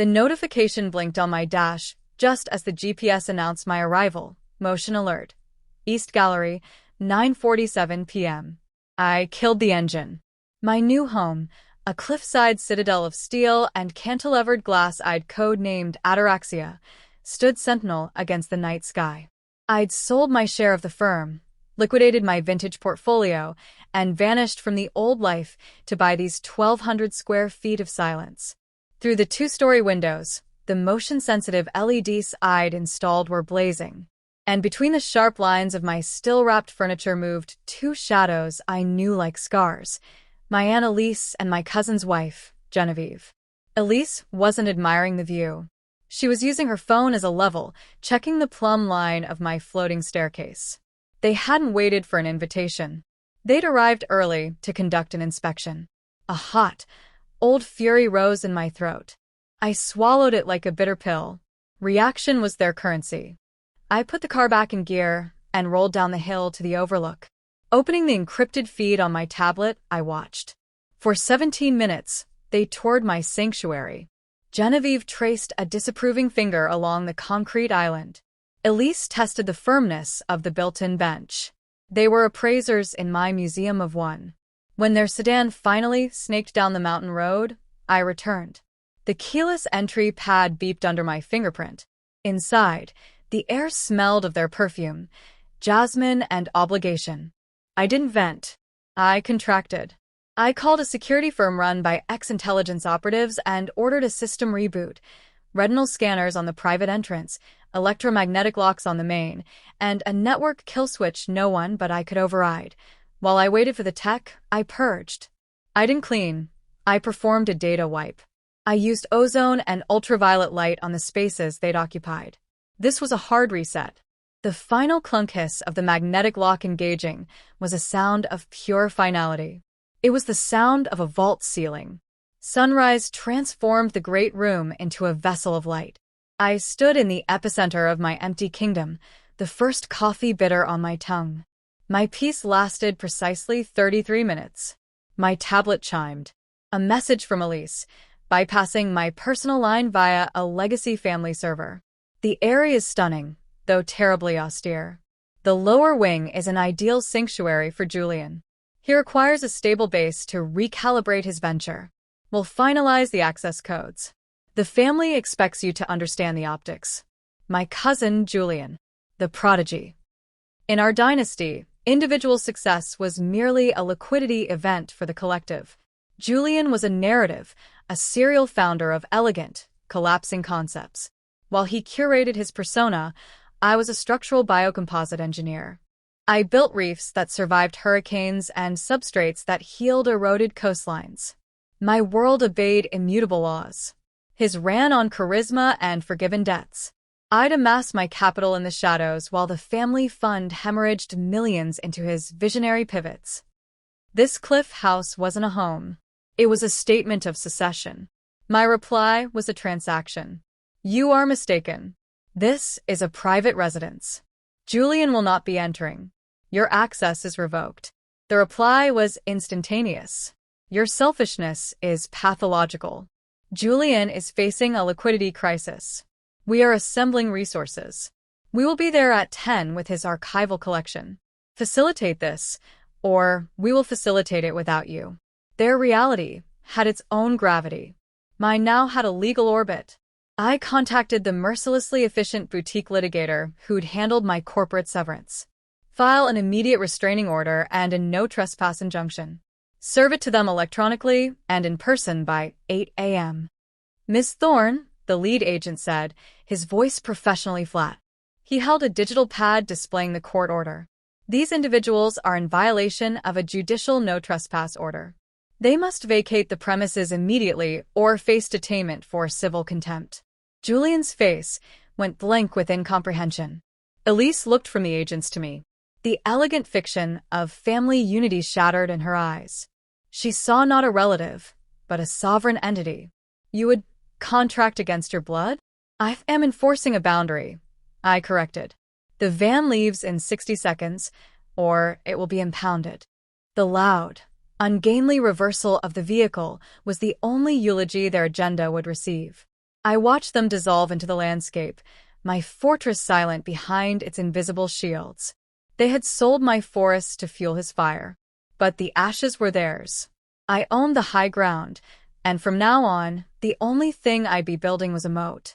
The notification blinked on my dash just as the GPS announced my arrival. Motion alert. East Gallery, 9:47 p.m. I killed the engine. My new home, a cliffside citadel of steel and cantilevered glass I'd code-named Ataraxia, stood sentinel against the night sky. I'd sold my share of the firm, liquidated my vintage portfolio, and vanished from the old life to buy these 1,200 square feet of silence. Through the two-story windows, the motion-sensitive LEDs I'd installed were blazing, and between the sharp lines of my still-wrapped furniture moved two shadows I knew like scars, my Aunt Elise and my cousin's wife, Genevieve. Elise wasn't admiring the view. She was using her phone as a level, checking the plumb line of my floating staircase. They hadn't waited for an invitation. They'd arrived early to conduct an inspection. A hot, old fury rose in my throat. I swallowed it like a bitter pill. Reaction was their currency. I put the car back in gear and rolled down the hill to the overlook. Opening the encrypted feed on my tablet, I watched. For 17 minutes, they toured my sanctuary. Genevieve traced a disapproving finger along the concrete island. Elise tested the firmness of the built-in bench. They were appraisers in my museum of one. When their sedan finally snaked down the mountain road, I returned. The keyless entry pad beeped under my fingerprint. Inside, the air smelled of their perfume, jasmine and obligation. I didn't vent. I contracted. I called a security firm run by ex-intelligence operatives and ordered a system reboot. Retinal scanners on the private entrance, electromagnetic locks on the main, and a network kill switch no one but I could override. While I waited for the tech, I purged. I didn't clean. I performed a data wipe. I used ozone and ultraviolet light on the spaces they'd occupied. This was a hard reset. The final clunk hiss of the magnetic lock engaging was a sound of pure finality. It was the sound of a vault ceiling. Sunrise transformed the great room into a vessel of light. I stood in the epicenter of my empty kingdom, the first coffee bitter on my tongue. My peace lasted precisely 33 minutes. My tablet chimed. A message from Elise, bypassing my personal line via a legacy family server. The area is stunning, though terribly austere. The lower wing is an ideal sanctuary for Julian. He requires a stable base to recalibrate his venture. We'll finalize the access codes. The family expects you to understand the optics. My cousin, Julian, the prodigy. In our dynasty, individual success was merely a liquidity event for the collective. Julian was a narrative, a serial founder of elegant, collapsing concepts. While he curated his persona, I was a structural biocomposite engineer. I built reefs that survived hurricanes and substrates that healed eroded coastlines. My world obeyed immutable laws. His ran on charisma and forgiven debts. I'd amass my capital in the shadows while the family fund hemorrhaged millions into his visionary pivots. This cliff house wasn't a home. It was a statement of secession. My reply was a transaction. You are mistaken. This is a private residence. Julian will not be entering. Your access is revoked. The reply was instantaneous. Your selfishness is pathological. Julian is facing a liquidity crisis. We are assembling resources. We will be there at 10 with his archival collection. Facilitate this, or we will facilitate it without you. Their reality had its own gravity. Mine now had a legal orbit. I contacted the mercilessly efficient boutique litigator who'd handled my corporate severance. File an immediate restraining order and a no trespass injunction. Serve it to them electronically and in person by 8 a.m. Miss Thorne, the lead agent said, his voice professionally flat. He held a digital pad displaying the court order. These individuals are in violation of a judicial no trespass order. They must vacate the premises immediately or face detainment for civil contempt. Julian's face went blank with incomprehension. Elise looked from the agents to me. The elegant fiction of family unity shattered in her eyes. She saw not a relative, but a sovereign entity. You would contract against your blood? I am enforcing a boundary, I corrected. The van leaves in 60 seconds, or it will be impounded. The loud, ungainly reversal of the vehicle was the only eulogy their agenda would receive. I watched them dissolve into the landscape, my fortress silent behind its invisible shields. They had sold my forests to fuel his fire, but the ashes were theirs. I owned the high ground, and from now on, the only thing I'd be building was a moat.